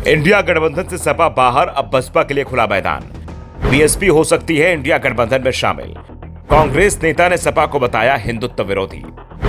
India गठबंधन से सपा बाहर, अब बसपा के लिए खुला मैदान। बीएसपी हो सकती है इंडिया गठबंधन में शामिल। कांग्रेस नेता ने सपा को बताया हिंदुत्व विरोधी।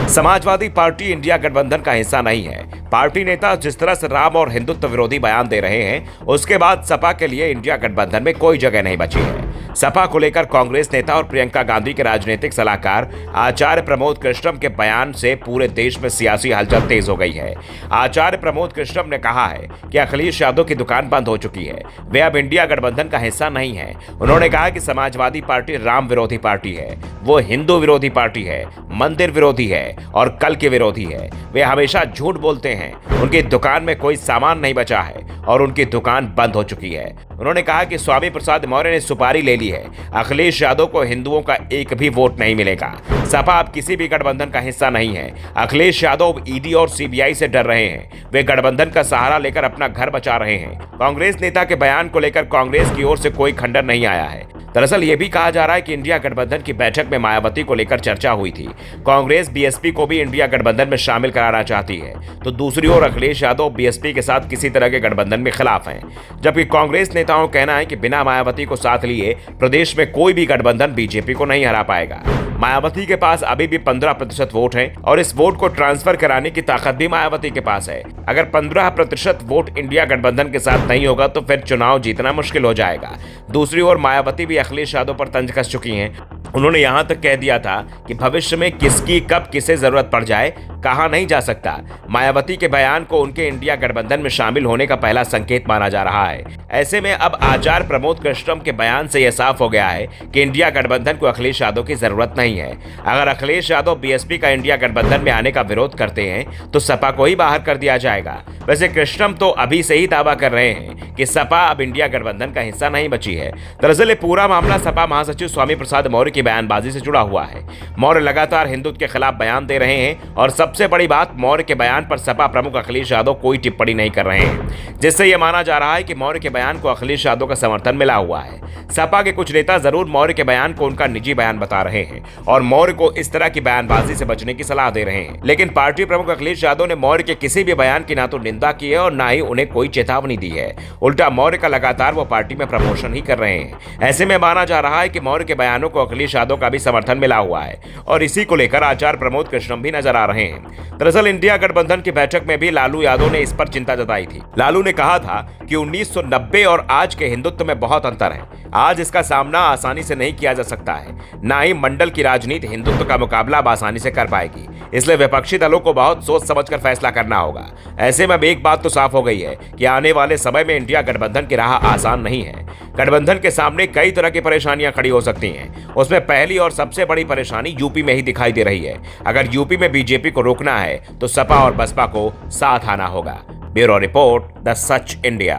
समाजवादी पार्टी इंडिया गठबंधन का हिस्सा नहीं है। पार्टी नेता जिस तरह से राम और हिंदुत्व विरोधी बयान दे रहे हैं, उसके बाद सपा के लिए इंडिया गठबंधन में कोई जगह नहीं बची है। सपा को लेकर कांग्रेस नेता और प्रियंका गांधी के राजनीतिक सलाहकार आचार्य प्रमोद कृष्णम के बयान से पूरे देश में सियासी हलचल तेज हो गई है। आचार्य प्रमोद कृष्णम ने कहा है कि अखिलेश यादव की दुकान बंद हो चुकी है, वे अब इंडिया गठबंधन का हिस्सा नहीं है। उन्होंने कहा कि समाजवादी पार्टी राम विरोधी पार्टी है, वो हिंदू विरोधी पार्टी है, मंदिर विरोधी है और कल के विरोधी है। वे हमेशा झूठ बोलते हैं। उनकी दुकान में कोई सामान नहीं बचा है और उनकी दुकान बंद हो चुकी है। उन्होंने कहा कि स्वामी प्रसाद मौर्य ने सुपारी ले ली है। अखिलेश यादव को हिंदुओं का एक भी वोट नहीं मिलेगा। सपा अब किसी भी गठबंधन का हिस्सा नहीं है। अखिलेश यादव ईडी और सीबीआई से डर रहे हैं। वे गठबंधन का सहारा लेकर अपना घर बचा रहे हैं। कांग्रेस नेता के बयान को लेकर कांग्रेस की ओर से कोई खंडन नहीं आया है। दरअसल ये भी कहा जा रहा है कि इंडिया गठबंधन की बैठक में मायावती को लेकर चर्चा हुई थी। कांग्रेस बीएसपी को भी इंडिया गठबंधन में शामिल कराना चाहती है, तो दूसरी ओर अखिलेश यादव बीएसपी के साथ किसी तरह के गठबंधन में खिलाफ हैं। जबकि कांग्रेस नेताओं का कहना है कि बिना मायावती को साथ लिए प्रदेश में कोई भी गठबंधन बीजेपी को नहीं हरा पाएगा। मायावती के पास अभी भी 15% वोट है और इस वोट को ट्रांसफर कराने की ताकत भी मायावती के पास है। अगर 15% वोट इंडिया गठबंधन के साथ नहीं होगा तो फिर चुनाव जीतना मुश्किल हो जाएगा। दूसरी ओर मायावती भी अखिलेश यादव पर तंज कस चुकी हैं। उन्होंने यहां तक कह दिया था कि भविष्य में किसकी कब किसे जरूरत पड़ जाए कहा नहीं जा सकता। मायावती के बयान को उनके इंडिया गठबंधन में शामिल होने का पहला संकेत माना जा रहा है। ऐसे में अब आचार्य प्रमोद कृष्णम के बयान से यह साफ हो गया है कि इंडिया गठबंधन को अखिलेश यादव की जरूरत नहीं है। अगर अखिलेश यादव बीएसपी का इंडिया गठबंधन में आने का विरोध करते हैं तो सपा को ही बाहर कर दिया जाएगा। वैसे कृष्णम तो अभी से ही दावा कर रहे हैं कि सपा अब इंडिया गठबंधन का हिस्सा नहीं बची है। दरअसल पूरा मामला सपा महासचिव स्वामी प्रसाद मौर्य की बयानबाजी से जुड़ा हुआ है। मौर्य लगातार हिंदुत्व के खिलाफ बयान दे रहे हैं और सबसे बड़ी बात, मौर्य के बयान पर सपा प्रमुख अखिलेश यादव कोई टिप्पणी नहीं कर रहे हैं, जिससे यह माना जा रहा है कि मौर्य के बयान को अखिलेश यादव का समर्थन मिला हुआ है। सपा के कुछ नेता जरूर मौर्य के बयान को उनका निजी बयान बता रहे हैं और मौर्य को इस तरह की बयानबाजी से बचने की सलाह दे रहे हैं, लेकिन पार्टी प्रमुख अखिलेश यादव ने मौर्य के किसी भी बयान की ना तो निंदा की है और ना ही उन्हें कोई चेतावनी दी है। उल्टा मौर्य का लगातार वो पार्टी में प्रमोशन ही कर रहे हैं। ऐसे में माना जा रहा है कि मौर्य के बयानों को अखिलेश यादव का भी समर्थन मिला हुआ है और इसी को लेकर आचार्य प्रमोद कृष्णम भी नजर आ रहे हैं। दरअसल इंडिया गठबंधन की बैठक में भी लालू यादव ने इस पर चिंता जताई थी। लालू ने कहा था कि 1990 और आज के हिंदुत्व में बहुत अंतर है। आज इसका सामना आसानी से नहीं किया जा सकता है, ना ही मंडल की राजनीति हिंदुत्व का मुकाबला अब आसानी से कर पाएगी। इसलिए विपक्षी दलों को बहुत सोच समझकर फैसला करना होगा। ऐसे में अब एक बात तो साफ हो गई है कि आने वाले समय में इंडिया गठबंधन की राह आसान नहीं है। गठबंधन के सामने कई तरह की परेशानियां खड़ी हो सकती हैं। उसमें पहली और सबसे बड़ी परेशानी यूपी में ही दिखाई दे रही है। अगर यूपी में बीजेपी को रोकना है तो सपा और बसपा को साथ आना होगा। Bureau report, the such India.